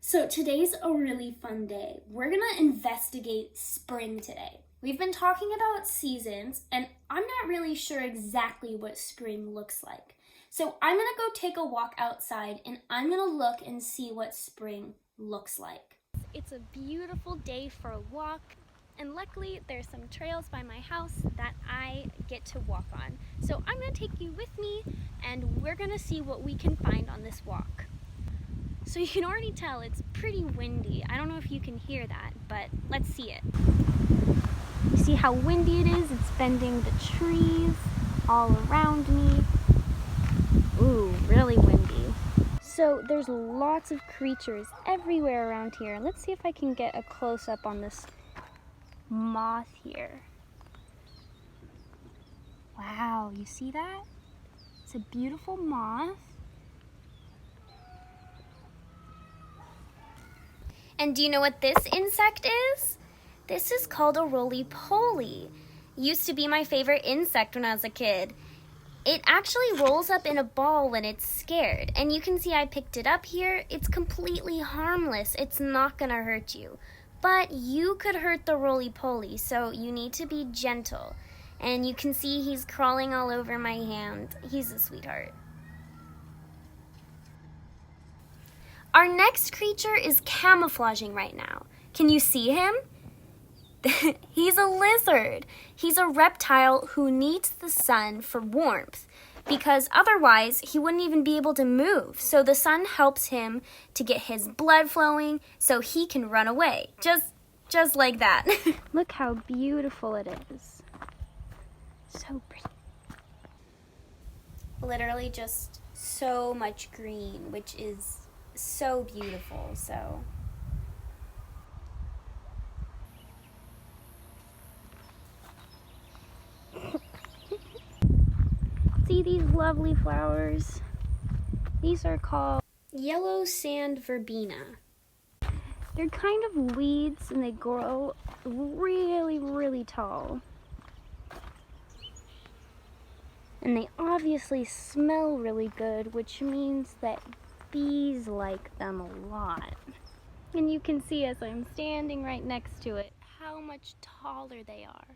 So today's a really fun day. We're gonna investigate spring today. We've been talking about seasons, and I'm not really sure exactly what spring looks like. So I'm gonna go take a walk outside, and I'm gonna look and see what spring looks like. It's a beautiful day for a walk, and luckily there's some trails by my house that I get to walk on. So I'm gonna take you with me, and we're gonna see what we can find on this walk. So you can already tell it's pretty windy. I don't know if you can hear that, but let's see it. You see how windy it is? It's bending the trees all around me. Ooh, really windy. So there's lots of creatures everywhere around here. Let's see if I can get a close-up on this moth here. Wow, you see that? It's a beautiful moth. And do you know what this insect is? This is called a roly-poly. Used to be my favorite insect when I was a kid. It actually rolls up in a ball when it's scared. And you can see I picked it up here. It's completely harmless. It's not gonna hurt you. But you could hurt the roly-poly, so you need to be gentle. And you can see he's crawling all over my hand. He's a sweetheart. Our next creature is camouflaging right now. Can you see him? He's a lizard. He's a reptile who needs the sun for warmth because otherwise he wouldn't even be able to move. So the sun helps him to get his blood flowing so he can run away. Just like that. Look how beautiful it is. So pretty. Literally just so much green, which is so beautiful. So see these lovely flowers? These are called yellow sand verbena. They're kind of weeds and they grow really tall. And they obviously smell really good, which means that bees like them a lot. And you can see as I'm standing right next to it how much taller they are.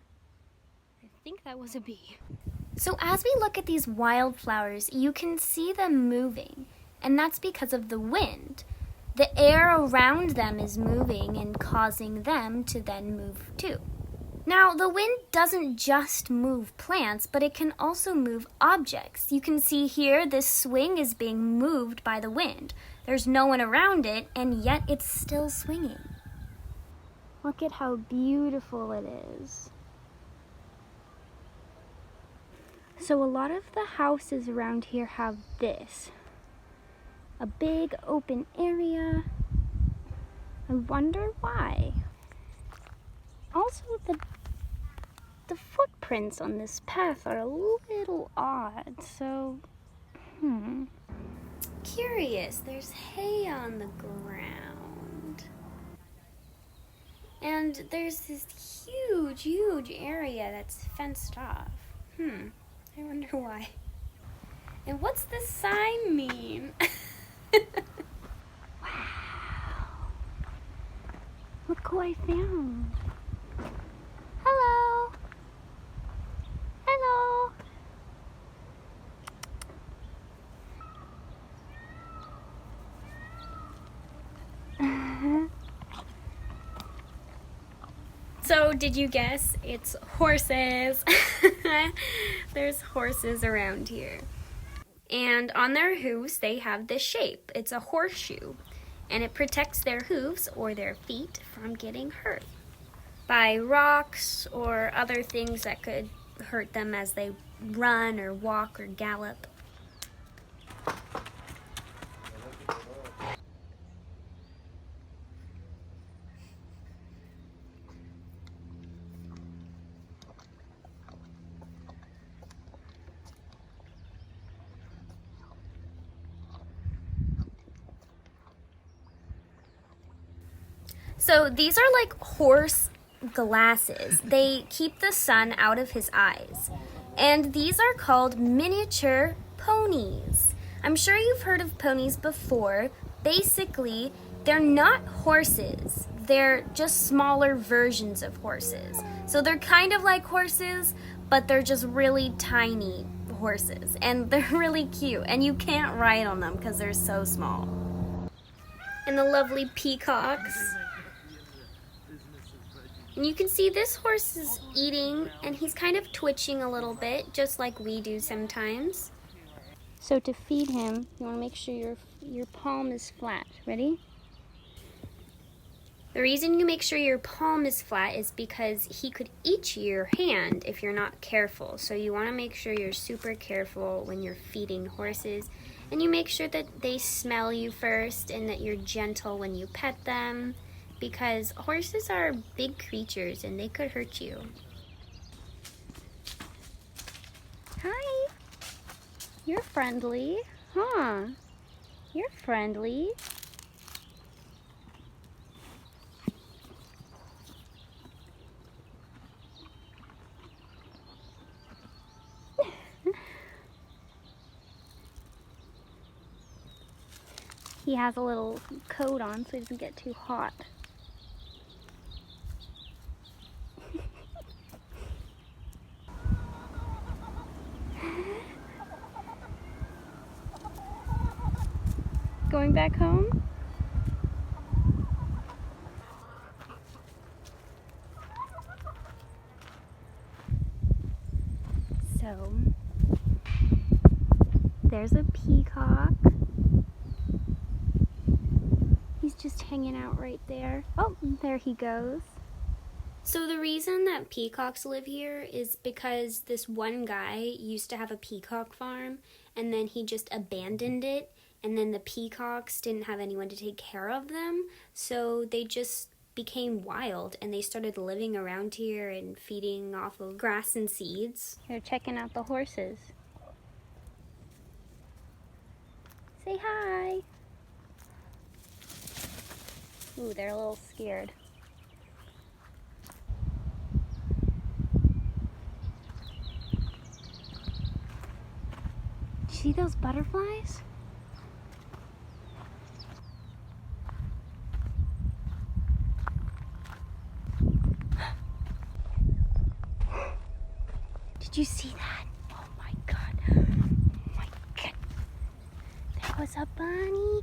I think that was a bee. So as we look at these wildflowers, you can see them moving, and that's because of the wind. The air around them is moving and causing them to then move too. Now, the wind doesn't just move plants, but it can also move objects. You can see here this swing is being moved by the wind. There's no one around it, and yet it's still swinging. Look at how beautiful it is. So a lot of the houses around here have this. A big open area. I wonder why. Also, the footprints on this path are a little odd, so, Curious, there's hay on the ground. And there's this huge area that's fenced off. I wonder why. And what's this sign mean? Wow. Look who I found. Hello. Hello. So, did you guess? It's horses. There's horses around here. And on their hooves, they have this shape. It's a horseshoe. And it protects their hooves or their feet from getting hurt by rocks or other things that could hurt them as they run or walk or gallop. So these are like horse glasses. They keep the sun out of his eyes. And these are called miniature ponies. I'm sure you've heard of ponies before. Basically, they're not horses. They're just smaller versions of horses. So they're kind of like horses, but they're just really tiny horses. And they're really cute. And you can't ride on them because they're so small. And the lovely peacocks. And you can see this horse is eating, and he's kind of twitching a little bit, just like we do sometimes. So to feed him, you want to make sure your palm is flat. Ready? The reason you make sure your palm is flat is because he could eat your hand if you're not careful. So you want to make sure you're super careful when you're feeding horses. And you make sure that they smell you first and that you're gentle when you pet them. Because horses are big creatures and they could hurt you. Hi. You're friendly. Huh. You're friendly. He has a little coat on so he doesn't get too hot. Going back home? So, there's a peacock. He's just hanging out right there. Oh, there he goes. So the reason that peacocks live here is because this one guy used to have a peacock farm and then he just abandoned it, and then the peacocks didn't have anyone to take care of them, so they just became wild and they started living around here and feeding off of grass and seeds. They're checking out the horses. Say hi. Ooh, they're a little scared. See those butterflies? Did you see that? Oh my god. Oh my god. There was a bunny.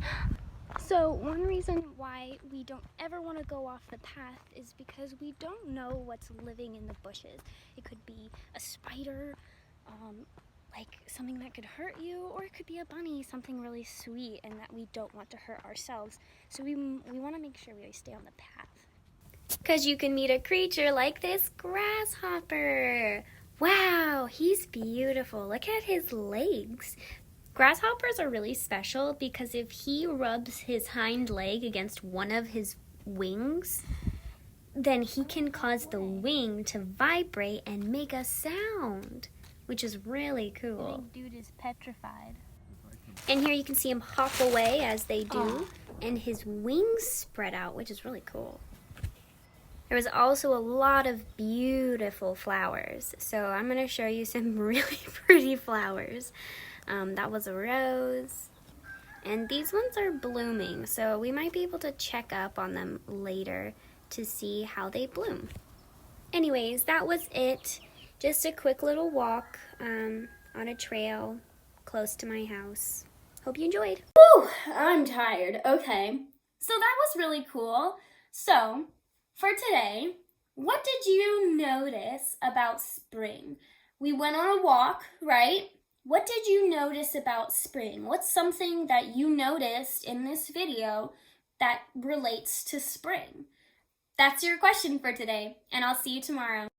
So one reason why we don't ever want to go off the path is because we don't know what's living in the bushes. It could be a spider, like something that could hurt you, or it could be a bunny, something really sweet and that we don't want to hurt ourselves. So we want to make sure we always stay on the path. Because you can meet a creature like this grasshopper. Wow, he's beautiful. Look at his legs. Grasshoppers are really special because if he rubs his hind leg against one of his wings, then he can cause the wing to vibrate and make a sound, which is really cool. The big dude is petrified. And here you can see him hop away as they do, and his wings spread out, which is really cool. There was also a lot of beautiful flowers, so I'm going to show you some really pretty flowers. That was a rose, and these ones are blooming, so we might be able to check up on them later to see how they bloom. Anyways, that was it. Just a quick little walk on a trail close to my house. Hope you enjoyed. Whew, I'm tired. Okay, so that was really cool. So, for today, what did you notice about spring? We went on a walk, right? What did you notice about spring? What's something that you noticed in this video that relates to spring? That's your question for today, and I'll see you tomorrow.